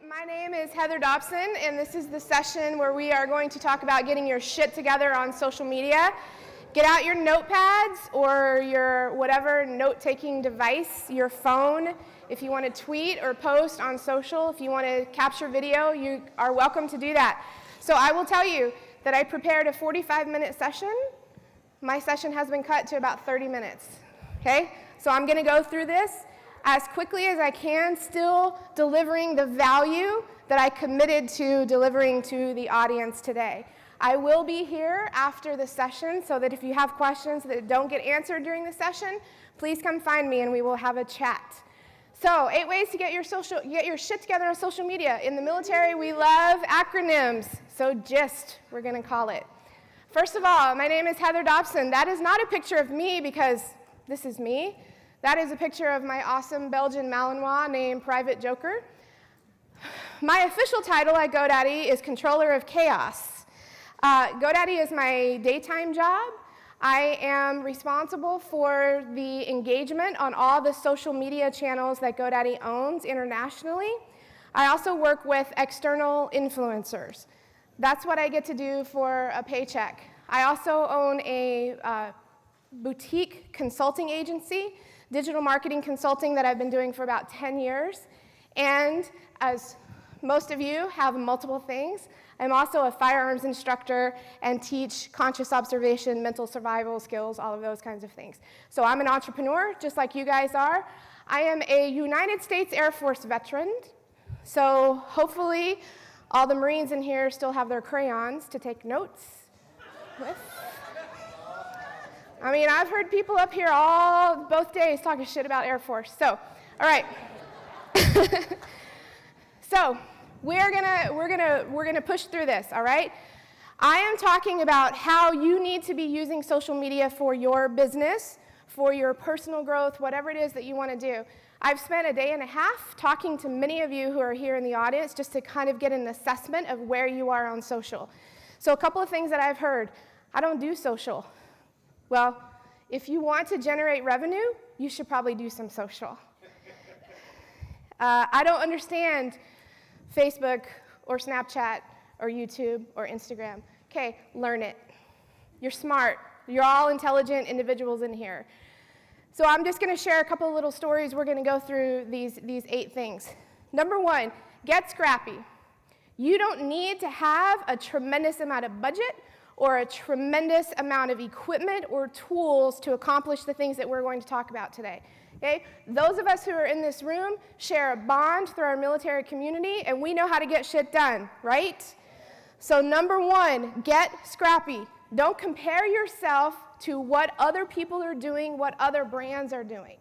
my name is Heather Dopson, and this is the session where we are going to talk about getting your shit together on social media. Get out your notepads or your whatever note-taking device, your phone. If you want to tweet or post on social, if you want to capture video, you are welcome to do that. So I will tell you that I prepared a 45-minute session. My session has been cut to about 30 minutes, okay? So I'm going to go through this as quickly as I can, still delivering the value that I committed to delivering to the audience today. I will be here after the session so that if you have questions that don't get answered during the session, please come find me and we will have a chat. So 8 ways to get your shit together on social media. In the military, we love acronyms, so GIST, we're going to call it. First of all, my name is Heather Dopson. That is not a picture of me because this is me. That is a picture of my awesome Belgian Malinois named Private Joker. My official title at GoDaddy is Controller of Chaos. GoDaddy is my daytime job. I am responsible for the engagement on all the social media channels that GoDaddy owns internationally. I also work with external influencers. That's what I get to do for a paycheck. I also own a boutique consulting agency, digital marketing consulting that I've been doing for about 10 years. And as most of you have multiple things, I'm also a firearms instructor and teach conscious observation, mental survival skills, all of those kinds of things. So I'm an entrepreneur, just like you guys are. I am a United States Air Force veteran. So hopefully all the Marines in here still have their crayons to take notes with. I mean, I've heard people up here both days talking shit about Air Force. So, all right. So, we're gonna push through this, all right? I am talking about how you need to be using social media for your business, for your personal growth, whatever it is that you want to do. I've spent a day and a half talking to many of you who are here in the audience just to kind of get an assessment of where you are on social. So a couple of things that I've heard. I don't do social. Well, if you want to generate revenue, you should probably do some social. I don't understand Facebook or Snapchat or YouTube or Instagram. Okay, learn it. You're smart. You're all intelligent individuals in here. So I'm just going to share a couple of little stories. We're going to go through these 8 things. Number 1, get scrappy. You don't need to have a tremendous amount of budget or a tremendous amount of equipment or tools to accomplish the things that we're going to talk about today. Okay? Those of us who are in this room share a bond through our military community, and we know how to get shit done, right? So number 1, get scrappy. Don't compare yourself to what other people are doing, what other brands are doing.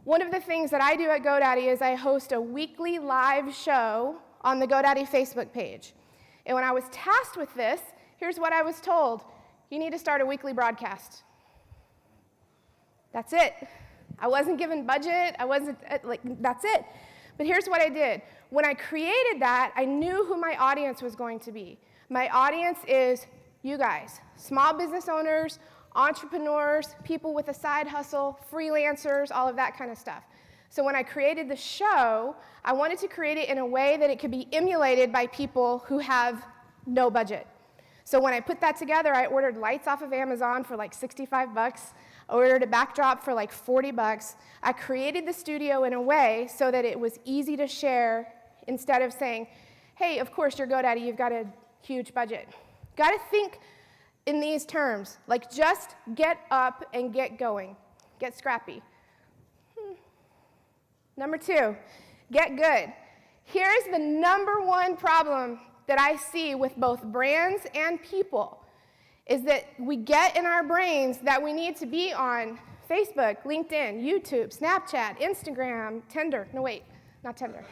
One of the things that I do at GoDaddy is I host a weekly live show on the GoDaddy Facebook page. And when I was tasked with this, here's what I was told. You need to start a weekly broadcast. That's it. I wasn't given budget. That's it. But here's what I did. When I created that, I knew who my audience was going to be. My audience is you guys, small business owners, entrepreneurs, people with a side hustle, freelancers, all of that kind of stuff. So when I created the show, I wanted to create it in a way that it could be emulated by people who have no budget. So when I put that together, I ordered lights off of Amazon for like 65 bucks. I ordered a backdrop for like 40 bucks. I created the studio in a way so that it was easy to share instead of saying, hey, of course you're GoDaddy, you've got a huge budget. Got to think in these terms, like just get up and get going. Get scrappy. Number 2, get good. Here's the number 1 problem that I see with both brands and people is that we get in our brains that we need to be on Facebook, LinkedIn, YouTube, Snapchat, Instagram, Tinder. No, wait, not Tinder.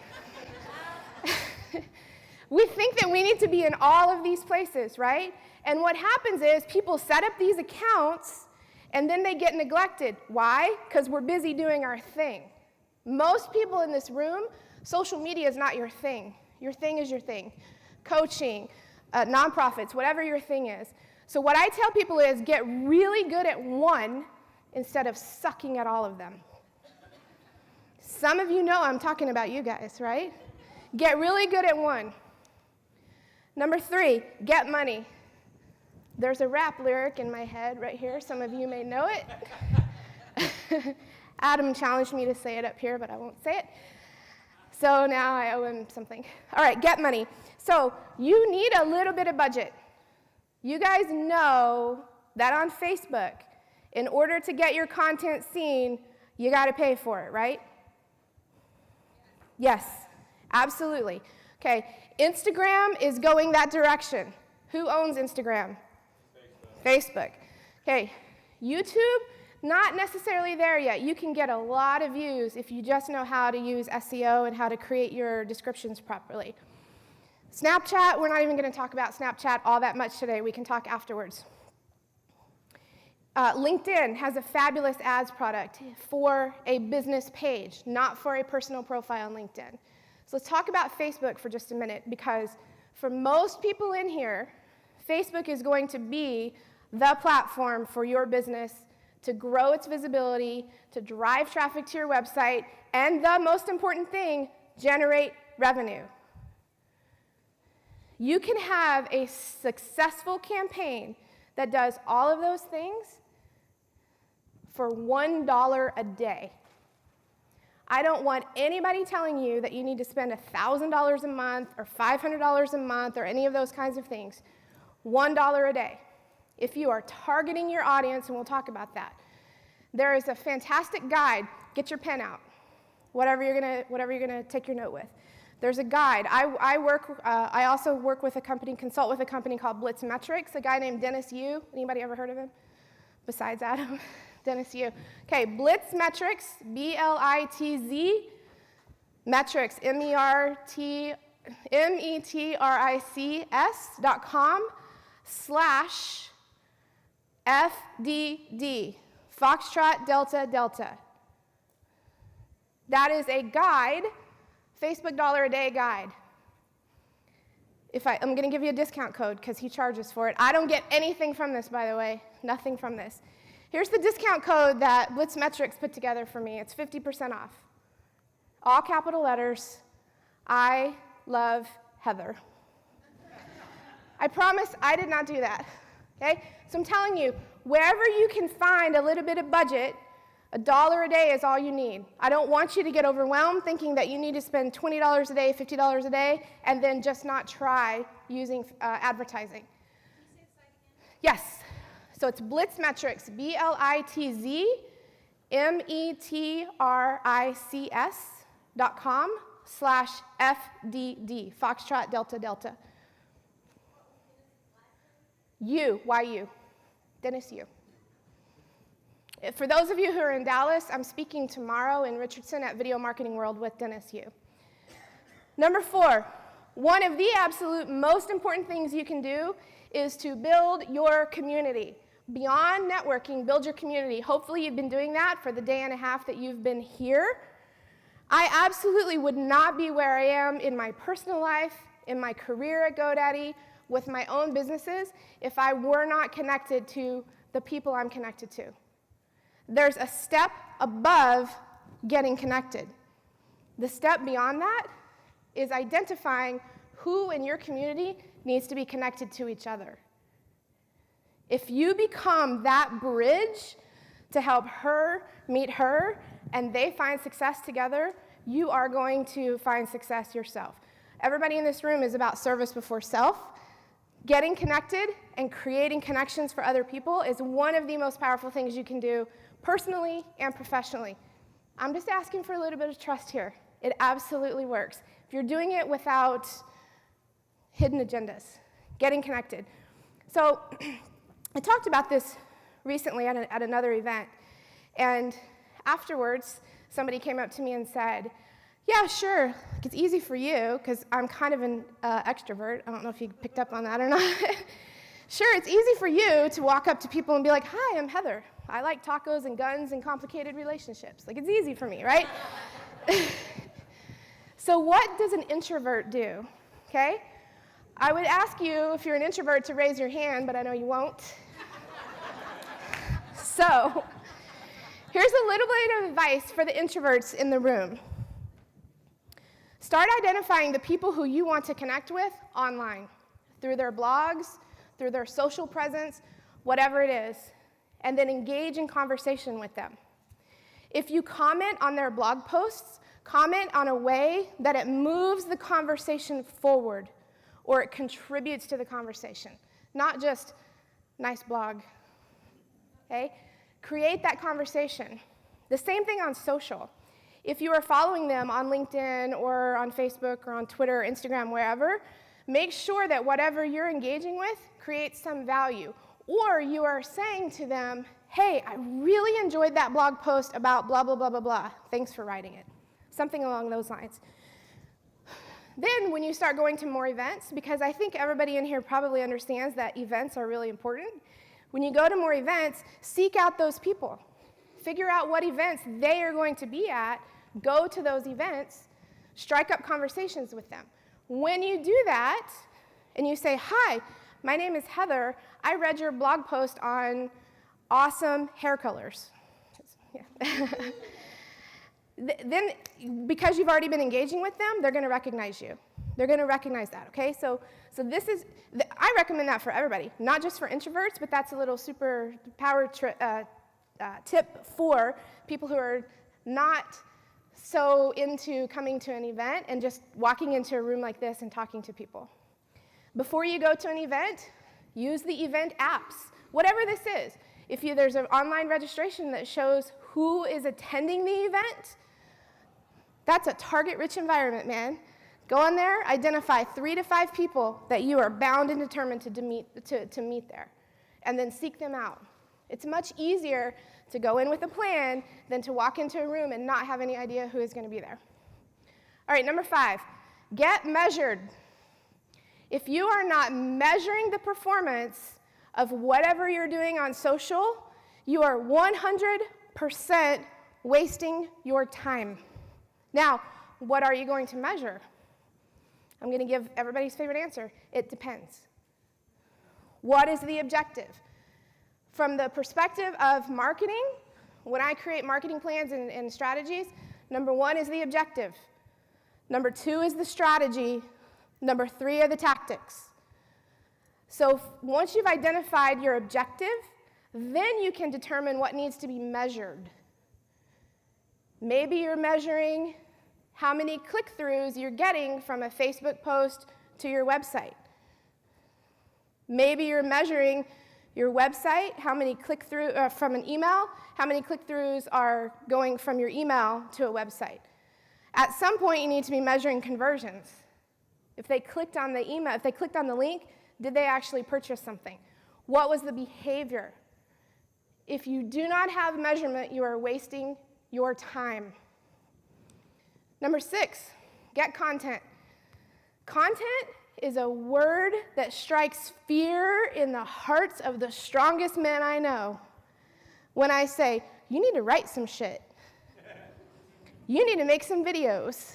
We think that we need to be in all of these places, right? And what happens is people set up these accounts and then they get neglected. Why? Because we're busy doing our thing. Most people in this room, social media is not your thing. Your thing is your thing. Coaching, nonprofits, whatever your thing is. So what I tell people is get really good at one instead of sucking at all of them. Some of you know I'm talking about you guys, right? Get really good at one. Number 3, get money. There's a rap lyric in my head right here. Some of you may know it. Adam challenged me to say it up here, but I won't say it. So now I owe him something. All right, get money. So you need a little bit of budget. You guys know that on Facebook, in order to get your content seen, you got to pay for it, right? Yes, absolutely. Okay, Instagram is going that direction. Who owns Instagram? Facebook. Okay, YouTube, not necessarily there yet. You can get a lot of views if you just know how to use SEO and how to create your descriptions properly. Snapchat, we're not even going to talk about Snapchat all that much today. We can talk afterwards. LinkedIn has a fabulous ads product for a business page, not for a personal profile on LinkedIn. So let's talk about Facebook for just a minute, because for most people in here, Facebook is going to be the platform for your business to grow its visibility, to drive traffic to your website, and the most important thing, generate revenue. You can have a successful campaign that does all of those things for $1 a day. I don't want anybody telling you that you need to spend $1,000 a month or $500 a month or any of those kinds of things. $1 a day. If you are targeting your audience, and we'll talk about that, there is a fantastic guide. Get your pen out, whatever you're gonna take your note with. There's a guide. I also work with a company, consult with a company called Blitz Metrics. A guy named Dennis Yu. Anybody ever heard of him? Besides Adam, Dennis Yu. Okay, Blitz Metrics, B-L-I-T-Z, Metrics, metrics.com/FDD, Foxtrot Delta Delta. That is a guide, Facebook $1 a day guide. I'm going to give you a discount code because he charges for it. I don't get anything from this, by the way, nothing from this. Here's the discount code that Blitz Metrics put together for me. It's 50% off. All capital letters. I love Heather. I promise I did not do that. Okay? So I'm telling you, wherever you can find a little bit of budget, $1 a day is all you need. I don't want you to get overwhelmed thinking that you need to spend $20 a day, $50 a day, and then just not try using advertising. Can you say the site again? Yes. So it's Blitz Metrics, BLITZMetrics.com/FDD, Foxtrot Delta Delta. YU, Dennis Yu. For those of you who are in Dallas, I'm speaking tomorrow in Richardson at Video Marketing World with Dennis Yu. Number 4, one of the absolute most important things you can do is to build your community. Beyond networking, build your community. Hopefully you've been doing that for the day and a half that you've been here. I absolutely would not be where I am in my personal life, in my career at GoDaddy, with my own businesses, if I were not connected to the people I'm connected to. There's a step above getting connected. The step beyond that is identifying who in your community needs to be connected to each other. If you become that bridge to help her meet her and they find success together, you are going to find success yourself. Everybody in this room is about service before self. Getting connected and creating connections for other people is one of the most powerful things you can do personally and professionally. I'm just asking for a little bit of trust here. It absolutely works. If you're doing it without hidden agendas, getting connected. So I talked about this recently at another event, and afterwards somebody came up to me and said, yeah, sure, it's easy for you, because I'm kind of an extrovert. I don't know if you picked up on that or not. Sure, it's easy for you to walk up to people and be like, hi, I'm Heather. I like tacos and guns and complicated relationships. Like, it's easy for me, right? So what does an introvert do, okay? I would ask you, if you're an introvert, to raise your hand, but I know you won't. So here's a little bit of advice for the introverts in the room. Start identifying the people who you want to connect with online, through their blogs, through their social presence, whatever it is, and then engage in conversation with them. If you comment on their blog posts, comment on a way that it moves the conversation forward or it contributes to the conversation, not just nice blog, okay? Create that conversation. The same thing on social. If you are following them on LinkedIn or on Facebook or on Twitter or Instagram, wherever, make sure that whatever you're engaging with creates some value. Or you are saying to them, hey, I really enjoyed that blog post about blah, blah, blah, blah, blah. Thanks for writing it. Something along those lines. Then when you start going to more events, because I think everybody in here probably understands that events are really important, when you go to more events, seek out those people. Figure out what events they are going to be at, go to those events, strike up conversations with them. When you do that, and you say, hi, my name is Heather, I read your blog post on awesome hair colors. Yeah. Then, because you've already been engaging with them, they're going to recognize you. They're going to recognize that, okay? So this is, I recommend that for everybody, not just for introverts, but that's a little super power tip for people who are not so into coming to an event and just walking into a room like this and talking to people. Before you go to an event, use the event apps, whatever this is. If there's an online registration that shows who is attending the event, that's a target-rich environment, man. Go on there, identify 3 to 5 people that you are bound and determined to meet there, and then seek them out. It's much easier to go in with a plan than to walk into a room and not have any idea who is going to be there. All right, number 5, get measured. If you are not measuring the performance of whatever you're doing on social, you are 100% wasting your time. Now, what are you going to measure? I'm going to give everybody's favorite answer. It depends. What is the objective? From the perspective of marketing, when I create marketing plans and strategies, number 1 is the objective. Number 2 is the strategy. Number 3 are the tactics. So once you've identified your objective, then you can determine what needs to be measured. Maybe you're measuring how many click-throughs you're getting from a Facebook post to your website. Maybe you're measuring your website, how many click-through from an email, how many click-throughs are going from your email to a website. At some point, you need to be measuring conversions. If they clicked on the email, if they clicked on the link, did they actually purchase something? What was the behavior? If you do not have measurement, you are wasting your time. Number 6, get content. Content is a word that strikes fear in the hearts of the strongest men I know. When I say, you need to write some shit. You need to make some videos.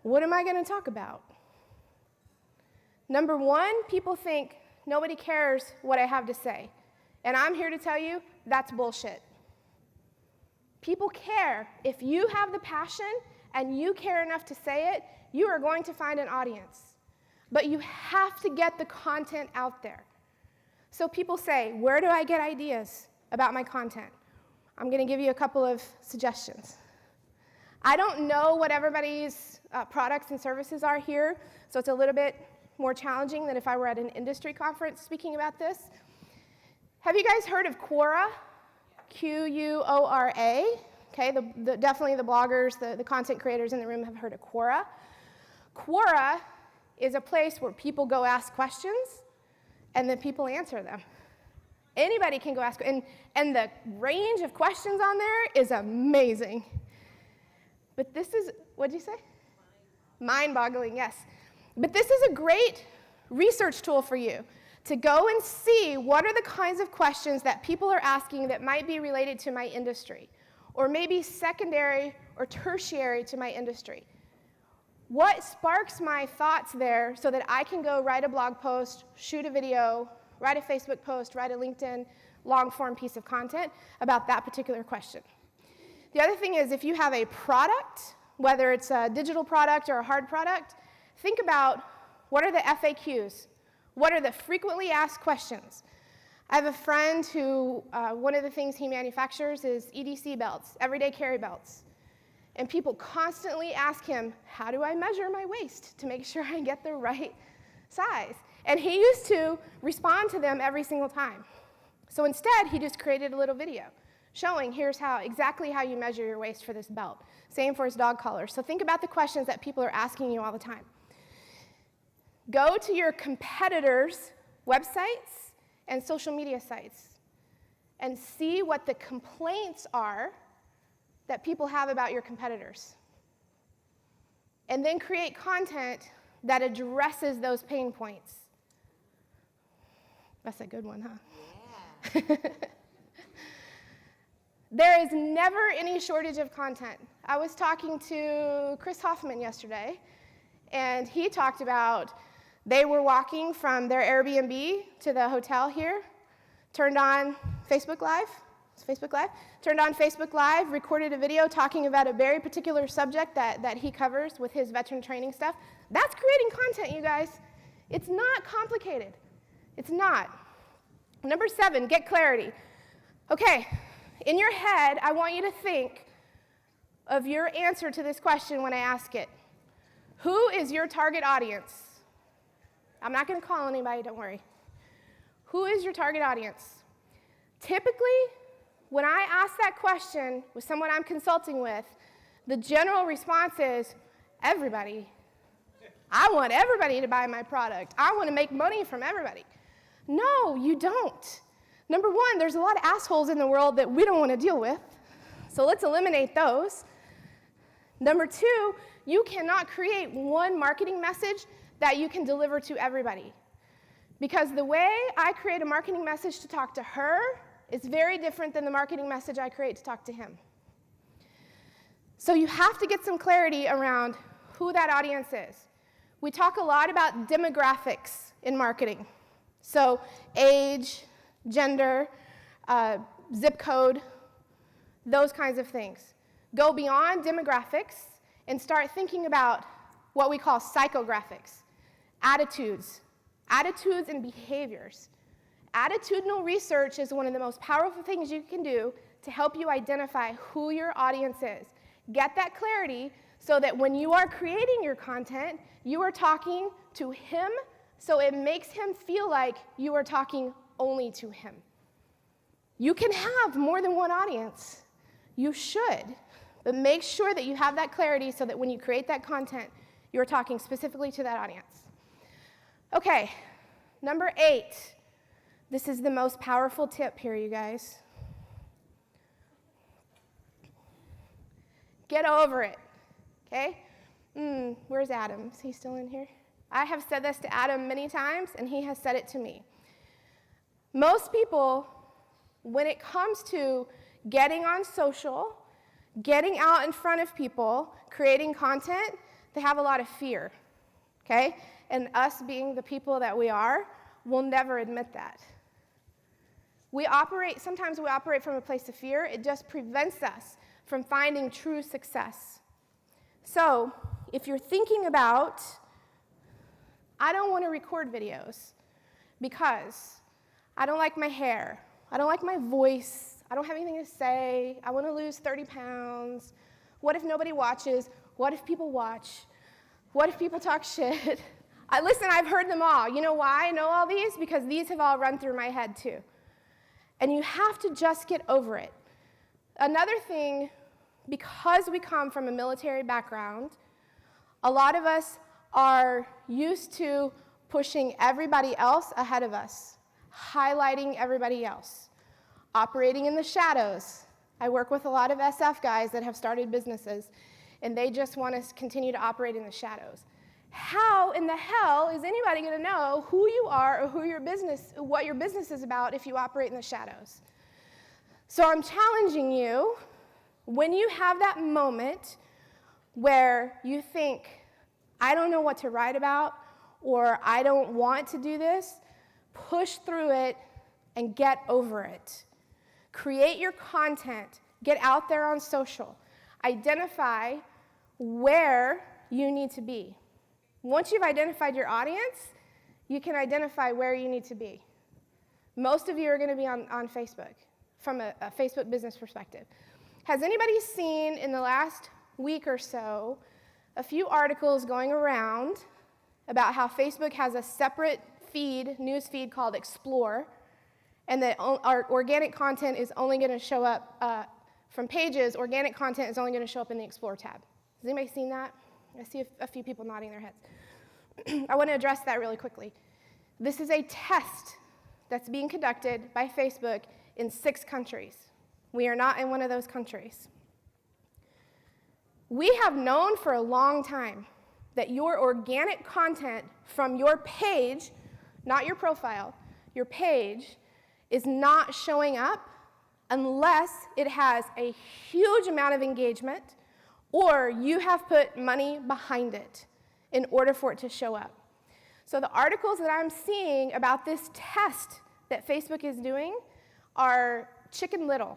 What am I going to talk about? Number 1, people think nobody cares what I have to say. And I'm here to tell you that's bullshit. People care. If you have the passion and you care enough to say it, you are going to find an audience. But you have to get the content out there. So people say, where do I get ideas about my content? I'm going to give you a couple of suggestions. I don't know what everybody's products and services are here, so it's a little bit more challenging than if I were at an industry conference speaking about this. Have you guys heard of Quora? Quora. Okay, definitely the bloggers, the content creators in the room have heard of Quora. Quora is a place where people go ask questions, and then people answer them. Anybody can go ask, and the range of questions on there is amazing. But this is, what did you say? Mind-boggling, yes. But this is a great research tool for you to go and see what are the kinds of questions that people are asking that might be related to my industry, or maybe secondary or tertiary to my industry. What sparks my thoughts there so that I can go write a blog post, shoot a video, write a Facebook post, write a LinkedIn long-form piece of content about that particular question. The other thing is if you have a product whether it's a digital product or a hard product, think about what are the FAQs? What are the frequently asked questions? I have a friend who, one of the things he manufactures is EDC belts, everyday carry belts. And people constantly ask him, how do I measure my waist to make sure I get the right size? And he used to respond to them every single time. So instead, he just created a little video showing here's exactly how you measure your waist for this belt. Same for his dog collar. So think about the questions that people are asking you all the time. Go to your competitors' websites and social media sites and see what the complaints are that people have about your competitors. And then create content that addresses those pain points. That's a good one, huh? Yeah. There is never any shortage of content. I was talking to Chris Hoffman yesterday, and he talked about they were walking from their Airbnb to the hotel here, turned on Facebook Live, turned on Facebook Live, recorded a video talking about a very particular subject that he covers with his veteran training stuff. That's creating content, you guys. It's not complicated. It's not. Number 7, get clarity. Okay, in your head, I want you to think of your answer to this question when I ask it. Who is your target audience? I'm not going to call anybody, don't worry. Who is your target audience? Typically, when I ask that question with someone I'm consulting with, the general response is, everybody. I want everybody to buy my product. I want to make money from everybody. No, you don't. Number 1, there's a lot of assholes in the world that we don't want to deal with, so let's eliminate those. Number 2, you cannot create one marketing message that you can deliver to everybody. Because the way I create a marketing message to talk to her is very different than the marketing message I create to talk to him. So you have to get some clarity around who that audience is. We talk a lot about demographics in marketing. So age, gender, zip code, those kinds of things. Go beyond demographics and start thinking about what we call psychographics, attitudes and behaviors. Attitudinal research is one of the most powerful things you can do to help you identify who your audience is. Get that clarity so that when you are creating your content, you are talking to him, so it makes him feel like you are talking only to him. You can have more than one audience. You should, but make sure that you have that clarity so that when you create that content, you're talking specifically to that audience. Okay, number 8. This is the most powerful tip here, you guys. Get over it, okay? Where's Adam? Is he still in here? I have said this to Adam many times, and he has said it to me. Most people, when it comes to getting on social, getting out in front of people, creating content, they have a lot of fear, okay? And us being the people that we are, will never admit that. Sometimes we operate from a place of fear. It just prevents us from finding true success. So, if you're thinking about, I don't want to record videos because I don't like my hair, I don't like my voice, I don't have anything to say, I want to lose 30 pounds, what if nobody watches, what if people watch, what if people talk shit? Listen, I've heard them all. You know why I know all these? Because these have all run through my head too. And you have to just get over it. Another thing, because we come from a military background, a lot of us are used to pushing everybody else ahead of us, highlighting everybody else, operating in the shadows. I work with a lot of SF guys that have started businesses, and they just want to continue to operate in the shadows. How in the hell is anybody going to know who you are or what your business is about if you operate in the shadows? So I'm challenging you, when you have that moment where you think, I don't know what to write about, or I don't want to do this, push through it and get over it. Create your content. Get out there on social. Identify where you need to be. Once you've identified your audience, you can identify where you need to be. Most of you are going to be on Facebook from a Facebook business perspective. Has anybody seen in the last week or so a few articles going around about how Facebook has a separate news feed called Explore, and that our organic content is only going to show up from pages, organic content is only going to show up in the Explore tab. Has anybody seen that? I see a few people nodding their heads. I want to address that really quickly. This is a test that's being conducted by Facebook in 6 countries. We are not in one of those countries. We have known for a long time that your organic content from your page, not your profile, your page, is not showing up unless it has a huge amount of engagement or you have put money behind it in order for it to show up. So the articles that I'm seeing about this test that Facebook is doing are Chicken Little.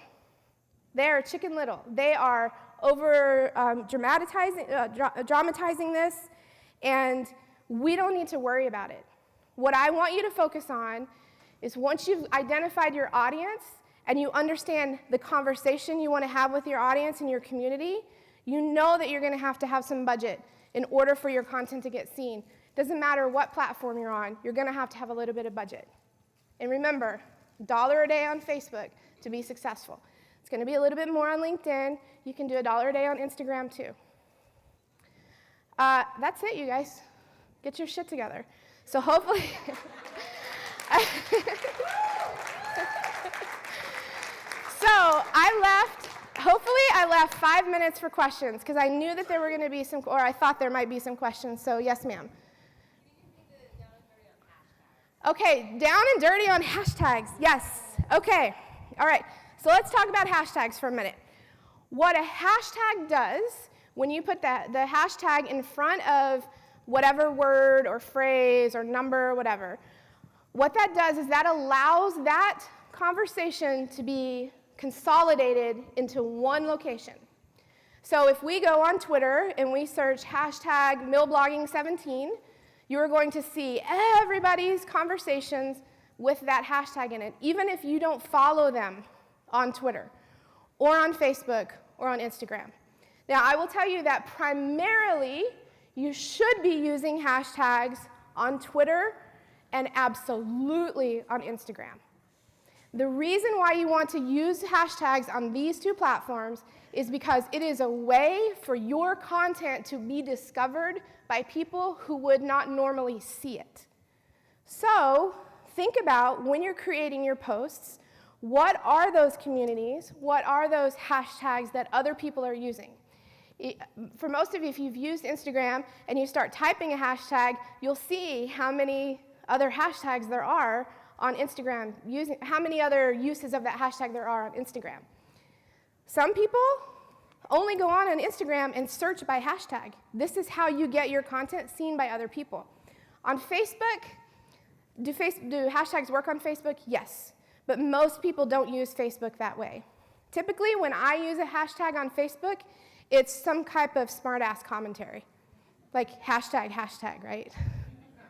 They are Chicken Little. They are dramatizing this, and we don't need to worry about it. What I want you to focus on is once you've identified your audience and you understand the conversation you want to have with your audience and your community, you know that you're going to have some budget in order for your content to get seen. Doesn't matter what platform you're on, you're going to have a little bit of budget. And remember, $1 a day on Facebook to be successful. It's going to be a little bit more on LinkedIn. You can do $1 a day on Instagram too. That's it, you guys. Get your shit together. So hopefully, hopefully I left 5 minutes for questions because I knew that there were going to be some, or I thought there might be some questions. So yes, ma'am. Okay, down and dirty on hashtags. Yes. Okay. All right. So let's talk about hashtags for a minute. What a hashtag does, when you put the hashtag in front of whatever word or phrase or number or whatever, what that does is that allows that conversation to be consolidated into one location. So if we go on Twitter and we search hashtag millblogging17, you are going to see everybody's conversations with that hashtag in it, even if you don't follow them on Twitter or on Facebook or on Instagram. Now, I will tell you that primarily you should be using hashtags on Twitter and absolutely on Instagram. The reason why you want to use hashtags on these 2 platforms is because it is a way for your content to be discovered by people who would not normally see it. So think about when you're creating your posts, what are those communities, what are those hashtags that other people are using? For most of you, if you've used Instagram and you start typing a hashtag, you'll see how many other hashtags there are on Instagram, how many other uses of that hashtag there are on Instagram. Some people only go on Instagram and search by hashtag. This is how you get your content seen by other people. On Facebook, do hashtags work on Facebook? Yes, but most people don't use Facebook that way. Typically, when I use a hashtag on Facebook, it's some type of smart-ass commentary, like hashtag, right?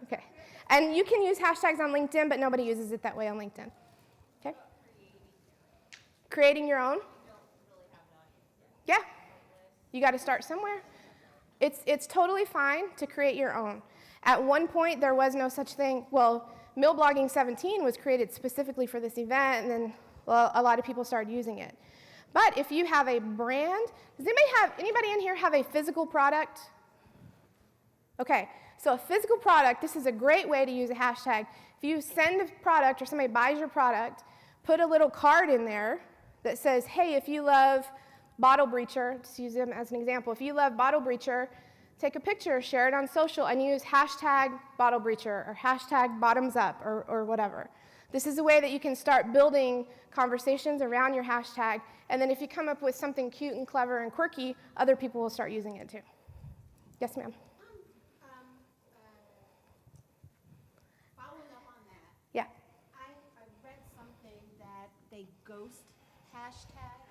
Okay. And you can use hashtags on LinkedIn, but nobody uses it that way on LinkedIn. Okay? Creating your own? Yeah. You got to start somewhere. It's totally fine to create your own. At one point, there was no such thing. Well, millblogging17 was created specifically for this event, and then a lot of people started using it. But if you have a brand, does anybody in here have a physical product? Okay, so a physical product, this is a great way to use a hashtag. If you send a product or somebody buys your product, put a little card in there that says, hey, if you love Bottle Breacher, just use them as an example. If you love Bottle Breacher, take a picture, share it on social, and use hashtag Bottle Breacher or hashtag bottoms up or whatever. This is a way that you can start building conversations around your hashtag, and then if you come up with something cute and clever and quirky, other people will start using it too. Yes, ma'am? Following up on that. Yeah. I read something that they ghost hashtags.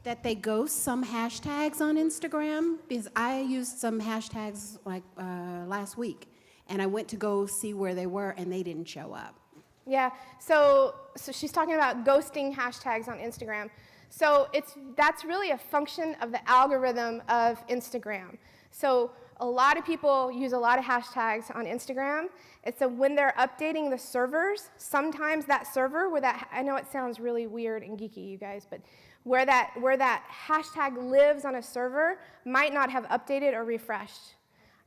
that they ghost some hashtags on Instagram, because I used some hashtags like last week, and I went to go see where they were, and they didn't show up. Yeah, so she's talking about ghosting hashtags on Instagram. So that's really a function of the algorithm of Instagram. So a lot of people use a lot of hashtags on Instagram, and so when they're updating the servers, sometimes that server where that, I know it sounds really weird and geeky, you guys, but where that hashtag lives on a server might not have updated or refreshed.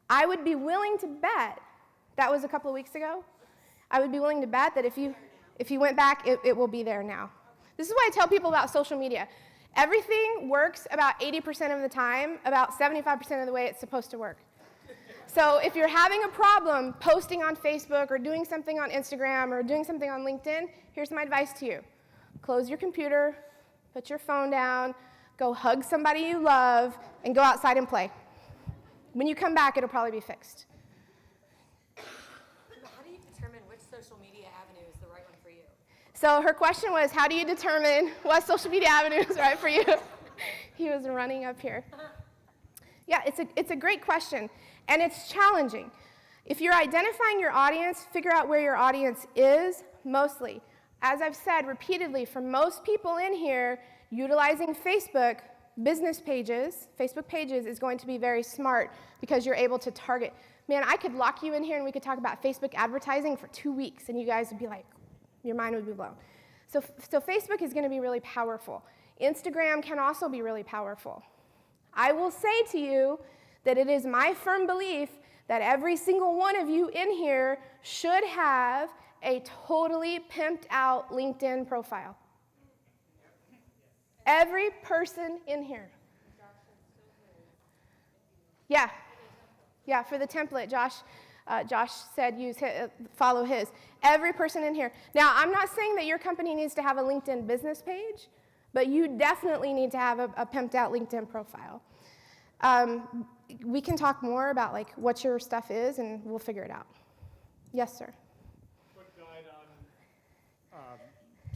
I would be willing to bet, that was a couple of weeks ago, I would be willing to bet that if you went back, it will be there now. This is why I tell people about social media. Everything works about 80% of the time, about 75% of the way it's supposed to work. So if you're having a problem posting on Facebook or doing something on Instagram or doing something on LinkedIn, here's my advice to you. Close your computer, put your phone down, go hug somebody you love, and go outside and play. When you come back, it'll probably be fixed. How do you determine which social media avenue is the right one for you? So her question was, how do you determine what social media avenue is right for you? He was running up here. Yeah, it's a great question, and it's challenging. If you're identifying your audience, figure out where your audience is, mostly. As I've said repeatedly, for most people in here, utilizing Facebook business pages, Facebook pages, is going to be very smart because you're able to target. Man, I could lock you in here and we could talk about Facebook advertising for 2 weeks, and you guys would be like, your mind would be blown. So Facebook is going to be really powerful. Instagram can also be really powerful. I will say to you that it is my firm belief that every single one of you in here should have a totally pimped out LinkedIn profile. Every person in here. Yeah, for the template, Josh said follow his. Every person in here. Now, I'm not saying that your company needs to have a LinkedIn business page, but you definitely need to have a pimped out LinkedIn profile. We can talk more about like what your stuff is, and we'll figure it out. Yes, sir. Quick guide on,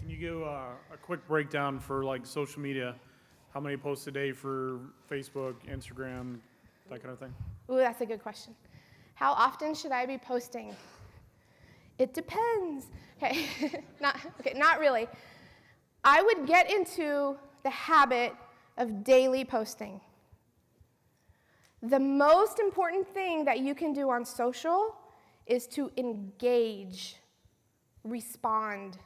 can you give a quick breakdown for like social media? How many posts a day for Facebook, Instagram, that kind of thing? Ooh, that's a good question. How often should I be posting? It depends. Okay, not really. I would get into the habit of daily posting. The most important thing that you can do on social is to engage, respond.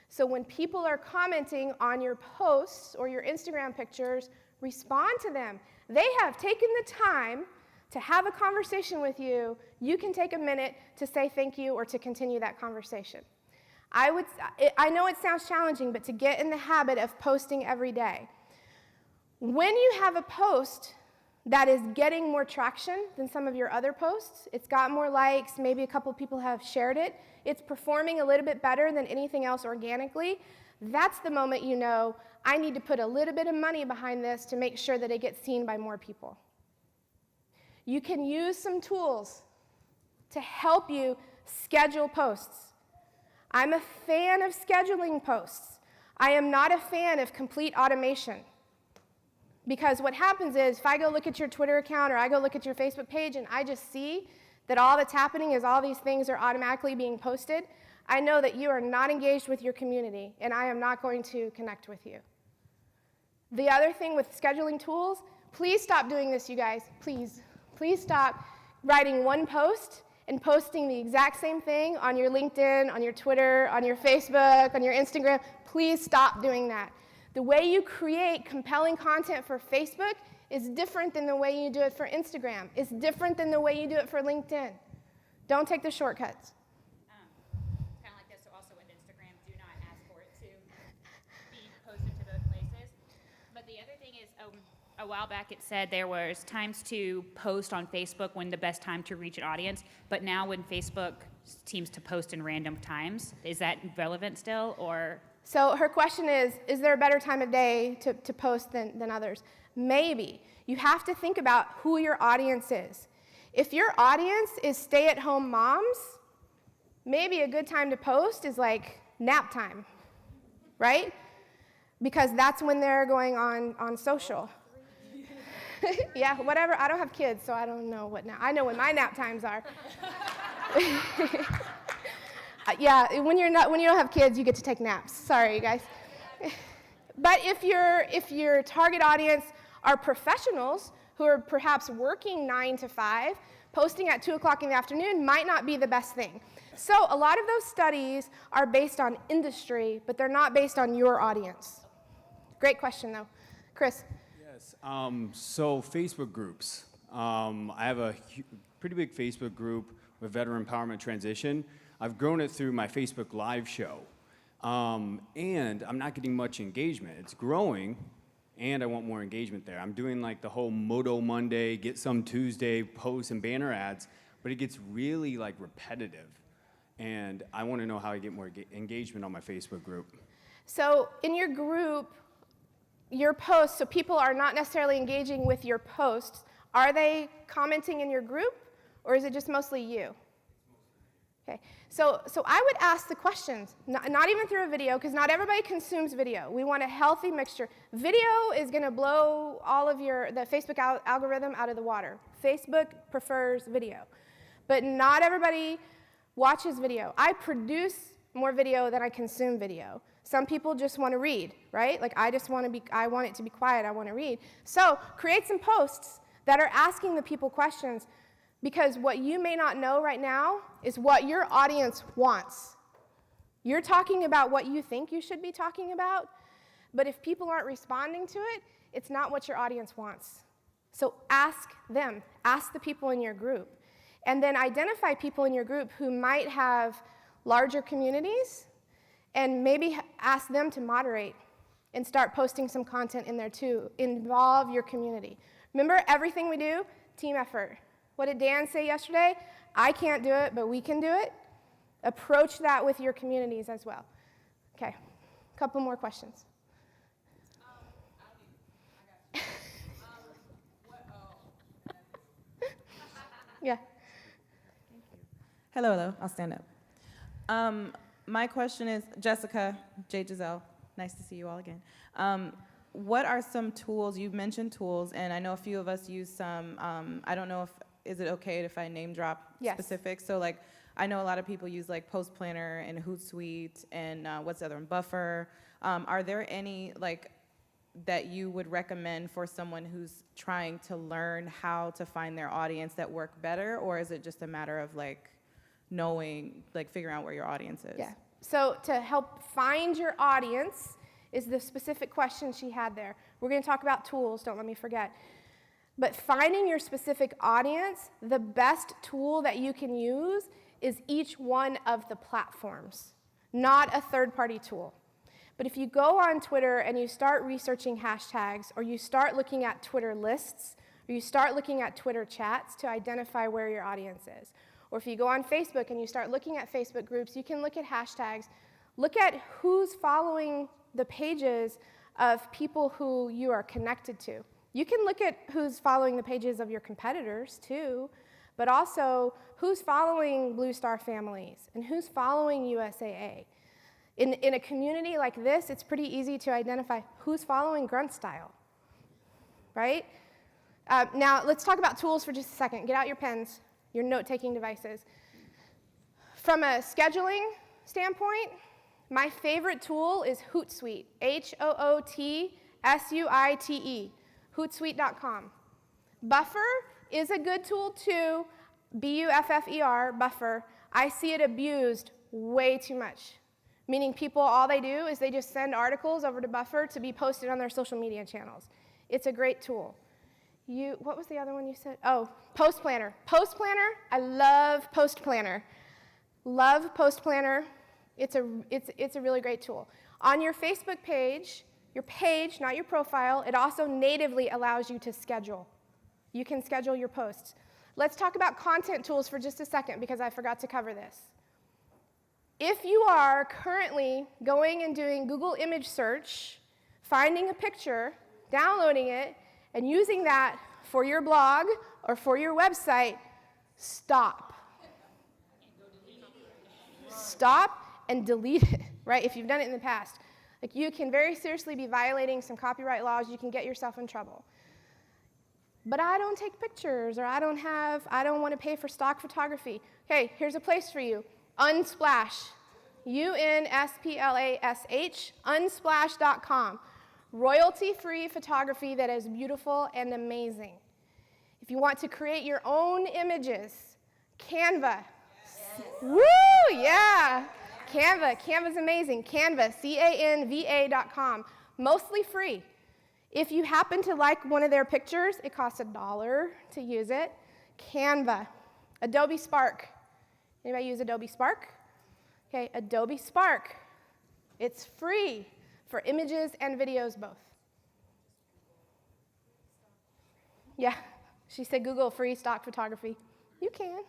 So when people are commenting on your posts or your Instagram pictures, respond to them. They have taken the time to have a conversation with you. You can take a minute to say thank you or to continue that conversation. I know it sounds challenging, but to get in the habit of posting every day. When you have a post that is getting more traction than some of your other posts, it's got more likes, maybe a couple people have shared it, it's performing a little bit better than anything else organically, that's the moment you know, I need to put a little bit of money behind this to make sure that it gets seen by more people. You can use some tools to help you schedule posts. I'm a fan of scheduling posts. I am not a fan of complete automation. Because what happens is, if I go look at your Twitter account or I go look at your Facebook page and I just see that all that's happening is all these things are automatically being posted, I know that you are not engaged with your community and I am not going to connect with you. The other thing with scheduling tools, please stop doing this, you guys. Please stop writing one post and posting the exact same thing on your LinkedIn, on your Twitter, on your Facebook, on your Instagram. Please stop doing that. The way you create compelling content for Facebook is different than the way you do it for Instagram. It's different than the way you do it for LinkedIn. Don't take the shortcuts. Kind of like this, so also with Instagram, do not ask for it to be posted to both places. But the other thing is, a while back it said there was times to post on Facebook when the best time to reach an audience, but now when Facebook seems to post in random times, is that relevant still, or? So her question is there a better time of day to post than others? Maybe. You have to think about who your audience is. If your audience is stay-at-home moms, maybe a good time to post is like nap time, right? because that's when they're going on social. Yeah, whatever. I don't have kids, so I don't know what now. I know when my nap times are. Yeah, when you don't have kids, you get to take naps. Sorry, you guys. But if your target audience are professionals who are perhaps working 9 to 5, posting at 2 o'clock in the afternoon might not be the best thing. So a lot of those studies are based on industry, but they're not based on your audience. Great question, though. Chris? Yes, so Facebook groups. I have a pretty big Facebook group with Veteran Empowerment Transition. I've grown it through my Facebook Live show. And I'm not getting much engagement. It's growing, and I want more engagement there. I'm doing like the whole Moto Monday, Get Some Tuesday posts and banner ads, but it gets really like repetitive. And I want to know how I get more engagement on my Facebook group. So in your group, your posts, so people are not necessarily engaging with your posts, are they commenting in your group, or is it just mostly you? Okay, so I would ask the questions, not even through a video, because not everybody consumes video. We want a healthy mixture. Video is going to blow all of the Facebook algorithm out of the water. Facebook prefers video, but not everybody watches video. I produce more video than I consume video. Some people just want to read, right? Like I want it to be quiet, I want to read. So create some posts that are asking the people questions, because what you may not know right now is what your audience wants. You're talking about what you think you should be talking about, but if people aren't responding to it, it's not what your audience wants. So ask them, ask the people in your group, and then identify people in your group who might have larger communities, and maybe ask them to moderate and start posting some content in there too. Involve your community. Remember, everything we do, team effort. What did Dan say yesterday? I can't do it, but we can do it. Approach that with your communities as well. Okay, a couple more questions. Yeah. Hello, I'll stand up. My question is, Jessica, J. Giselle, nice to see you all again. What are some tools, you mentioned tools, and I know a few of us use some, I don't know is it okay if I name drop specifics? So like, I know a lot of people use like Post Planner and Hootsuite and what's the other one, Buffer. Are there any like that you would recommend for someone who's trying to learn how to find their audience that work better, or is it just a matter of like knowing, like figuring out where your audience is? Yeah, so to help find your audience is the specific question she had there. We're gonna talk about tools, don't let me forget. But finding your specific audience, the best tool that you can use is each one of the platforms, not a third-party tool. But if you go on Twitter and you start researching hashtags, or you start looking at Twitter lists, or you start looking at Twitter chats to identify where your audience is, or if you go on Facebook and you start looking at Facebook groups, you can look at hashtags, look at who's following the pages of people who you are connected to. You can look at who's following the pages of your competitors too, but also who's following Blue Star Families and who's following USAA. In a community like this, it's pretty easy to identify who's following Grunt Style, right? Now, let's talk about tools for just a second. Get out your pens, your note-taking devices. From a scheduling standpoint, my favorite tool is Hootsuite, Hootsuite, Hootsuite.com. Buffer is a good tool too, Buffer, Buffer. I see it abused way too much, meaning people, all they do is they just send articles over to Buffer to be posted on their social media channels. It's a great tool. What was the other one you said? Oh, Post Planner. Post Planner, I love Post Planner. Love Post Planner. It's a really great tool. On your Facebook page, your page, not your profile, it also natively allows you to schedule. You can schedule your posts. Let's talk about content tools for just a second, because I forgot to cover this. If you are currently going and doing Google image search, finding a picture, downloading it, and using that for your blog or for your website, stop. Stop and delete it, right, if you've done it in the past. Like, you can very seriously be violating some copyright laws. You can get yourself in trouble. But I don't take pictures, or I don't want to pay for stock photography. Okay, here's a place for you. Unsplash. UNSPLASH, unsplash.com. Royalty-free photography that is beautiful and amazing. If you want to create your own images, Canva. Yes. Woo, yeah. Canva's amazing. Canva, CANVA.com. Mostly free. If you happen to like one of their pictures, it costs $1 to use it. Canva. Adobe Spark. Anybody use Adobe Spark? Okay, Adobe Spark. It's free for images and videos both. Yeah, she said Google free stock photography. You can.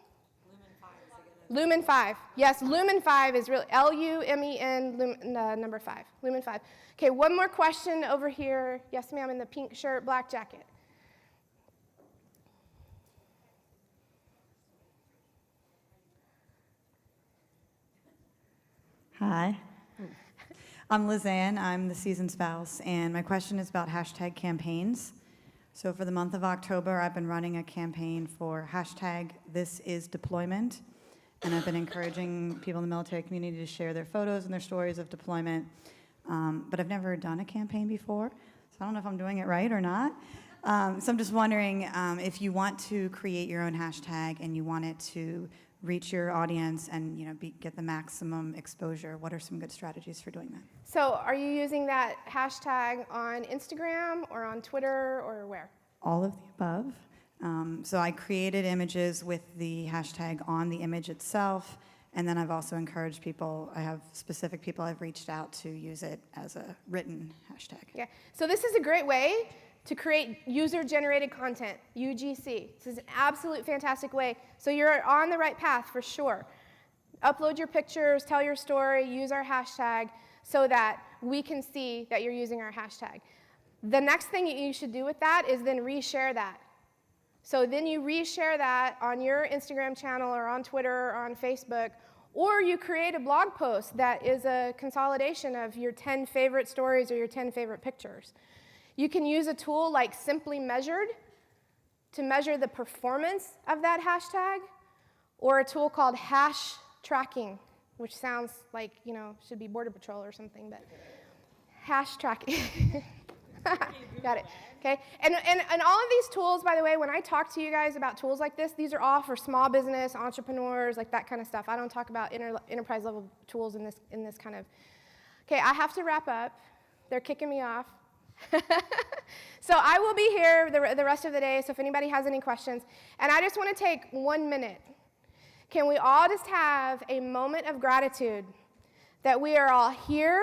Lumen 5. Yes, Lumen 5 is really Lumen, number 5. Lumen 5. Okay, one more question over here. Yes, ma'am, in the pink shirt, black jacket. Hi. I'm Lizanne. I'm the seasoned spouse, and my question is about hashtag campaigns. So for the month of October, I've been running a campaign for hashtag #ThisIsDeployment, and I've been encouraging people in the military community to share their photos and their stories of deployment. But I've never done a campaign before, so I don't know if I'm doing it right or not. So I'm just wondering if you want to create your own hashtag and you want it to reach your audience and get the maximum exposure, what are some good strategies for doing that? So are you using that hashtag on Instagram or on Twitter or where? All of the above. So I created images with the hashtag on the image itself, and then I've also encouraged people, I have specific people I've reached out to use it as a written hashtag. Yeah. So this is a great way to create user-generated content, UGC. This is an absolute fantastic way. So you're on the right path for sure. Upload your pictures, tell your story, use our hashtag so that we can see that you're using our hashtag. The next thing you should do with that is then reshare that. So then you reshare that on your Instagram channel or on Twitter or on Facebook, or you create a blog post that is a consolidation of your 10 favorite stories or your 10 favorite pictures. You can use a tool like Simply Measured to measure the performance of that hashtag, or a tool called Hash Tracking, which sounds like, should be Border Patrol or something, but hash tracking. Got it. Okay. And all of these tools, by the way, when I talk to you guys about tools like this, these are all for small business, entrepreneurs, like that kind of stuff. I don't talk about enterprise level tools in this kind of. Okay, I have to wrap up. They're kicking me off. So I will be here the rest of the day, so if anybody has any questions. And I just want to take 1 minute. Can we all just have a moment of gratitude that we are all here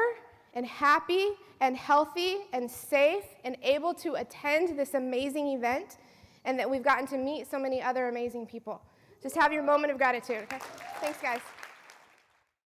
and happy and healthy and safe and able to attend this amazing event, and that we've gotten to meet so many other amazing people. Just have your moment of gratitude. Okay? Thanks, guys.